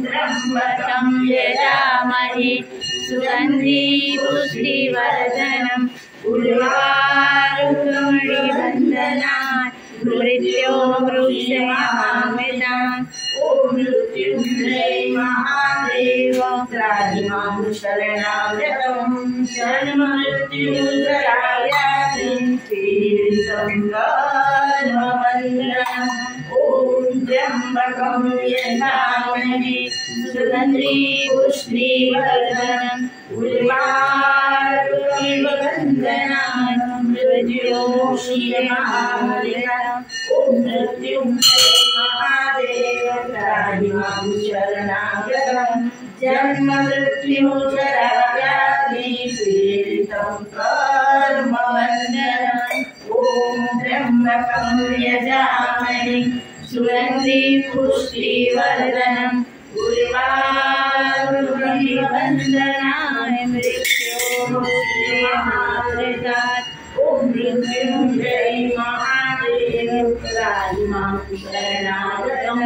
त्र्यम्बकं यजामहे सुगन्धि पुष्टिवर्धनम् उर्वारुकमणिबन्धनात् मृत्योर्मुक्षयमामृतात्। ॐ मृत्युञ्जय महादेव त्राहि मां शरणागतं जन्ममृत्युजराव्याधि पीडितं कर्मबन्धनम्। ॐ त्र्यम्बकं यजामहे सुगन्धि पुष्टिवर्धनम् उर्वारुकमणिबन्धनात् मृत्योर्मुक्षयमामृतात्। ॐ मृत्युञ्जय महादेव त्राहि मां शरणागतं जन्ममृत्युजराव्याधि पीडितं कर्मबन्धनम्। ॐ त्र्यम्बकं यजामहे सुगन्धि पुष्टिवर्धनम् उर्वारुकमणिबन्धनात् मृत्योर्मुक्षयमामृतात्। ॐ मृत्युञ्जय महादेव त्राहि मां शरणागतं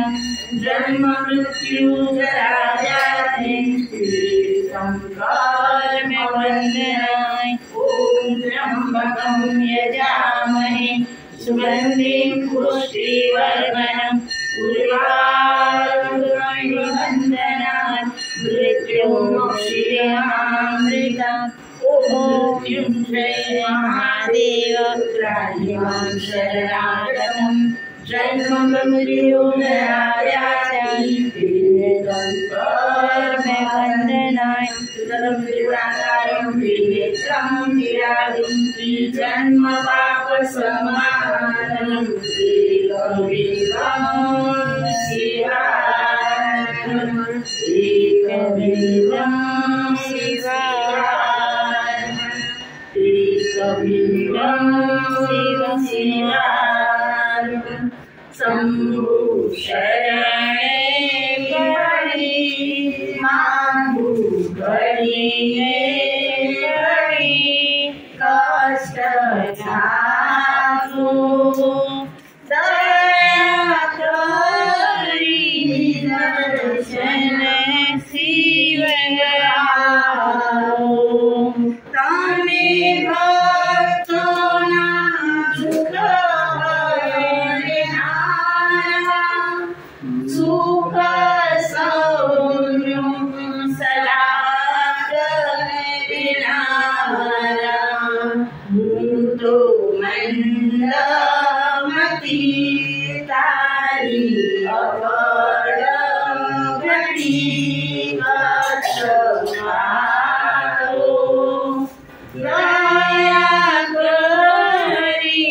जन्ममृत्युजराव्याधि पीडितं कर्मबन्धनात्। ॐ त्र्यम्बकं यजामहे सुगन्धि पुष्टिवर्धनम् उर्वारुकमणिबन्धनात् मृत्योर्मुक्षयमामृतात्। ॐ मृत्युञ्जय महादेव त्राहि मां शरणागतं जन्ममृत्युजराव्याधि पीडितं कर्मबन्धनात्। सुतलं त्रिपुराकारं त्रिनेत्रं विराजं त्रिजन्मपापसंहारं एकबिल्वं शिवार्पणम् एकबिल्वं शिवार्पणम् एकबिल्वं शिवार्पणम्। शम्भो शरणे पडि मां भूपडि कष्ट जातो दया करी दर्शन शिवयाओ। तमे भक्तोना दुःख हरणारा सुख सौम्य सदा करणारा। मुक्तो मंदमती तारी अवड घटी कष्टमारो। दया करी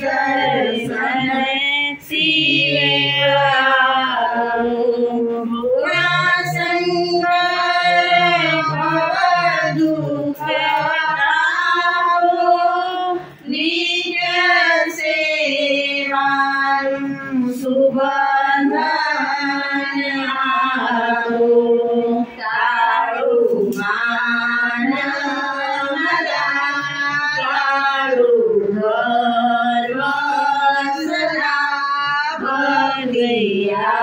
दर्शन शिवयाओ। गुणासंगर भवदुःख हराओ। निज सेवां सुबंधन आओ। तारो मान मदा तारो गर्व सदा भगयाओ।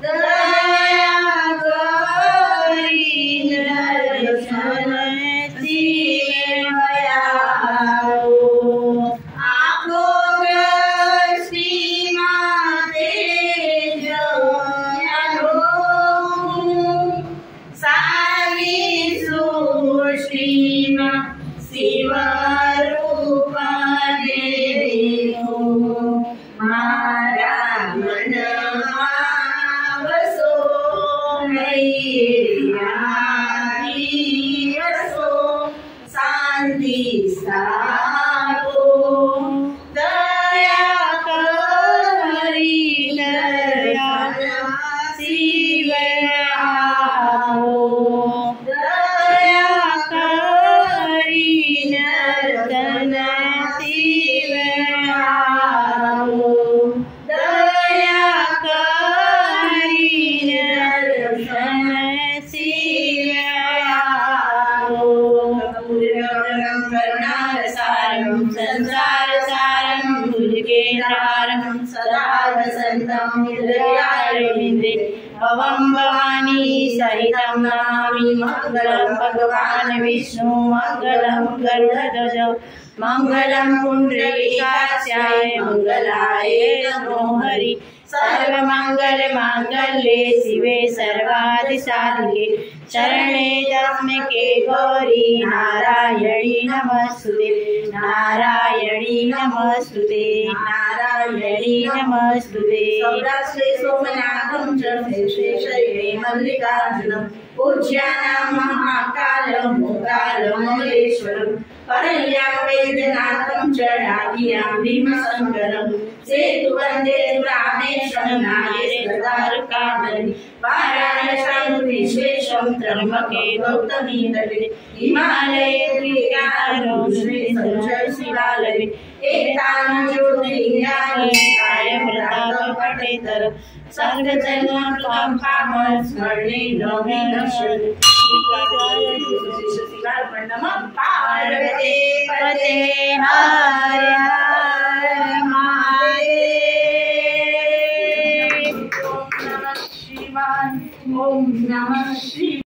दया करी दर्शन शिवयाओ। आपो दृष्टि माते जयालो सारी सृष्टि में शिवरूप देखो। मारा समारम्भं सदा वसन्तं हृदयारविन्दे भवं भवानी सहितं नमामि। मङ्गलं भगवान् विष्णु मङ्गलं गरुडध्वज मङ्गलं पुण्डरीकाक्षाय मङ्गलाय नमो हरि। सर्वमङ्गलमाङ्गल्ये शिवे सर्वादिसाधिके शरणे त्र्यम्बके गौरी नारायणी नमस्तुते नारायणी नमस्तुते नारायणी नमस्तुते। सौराष्ट्रे सोमनाथं च शेषशैले मल्लिकार्जुनं पूज्यानां महाकालं भूकालमल्लेश्वरं परय्यां वैद्यनाथं च डाकियां भीमशङ्करं सेतुवन्दे रामेशं नागेन्द्रद्वारकामणि वाराणस्यां विश्वेशं त्र्यम्बके गौतमी तटे हिमालये त्रिकालं श्रीशिवालये एतान् ज्योतिर्लिङ्गानि कायप्रतापपठेतर सर्वजन्मकामं स्मरणे नवीनशरणं पार्वती पते हर हर महादेव। ओम नमः शिवाय ओम नमः शिवाय।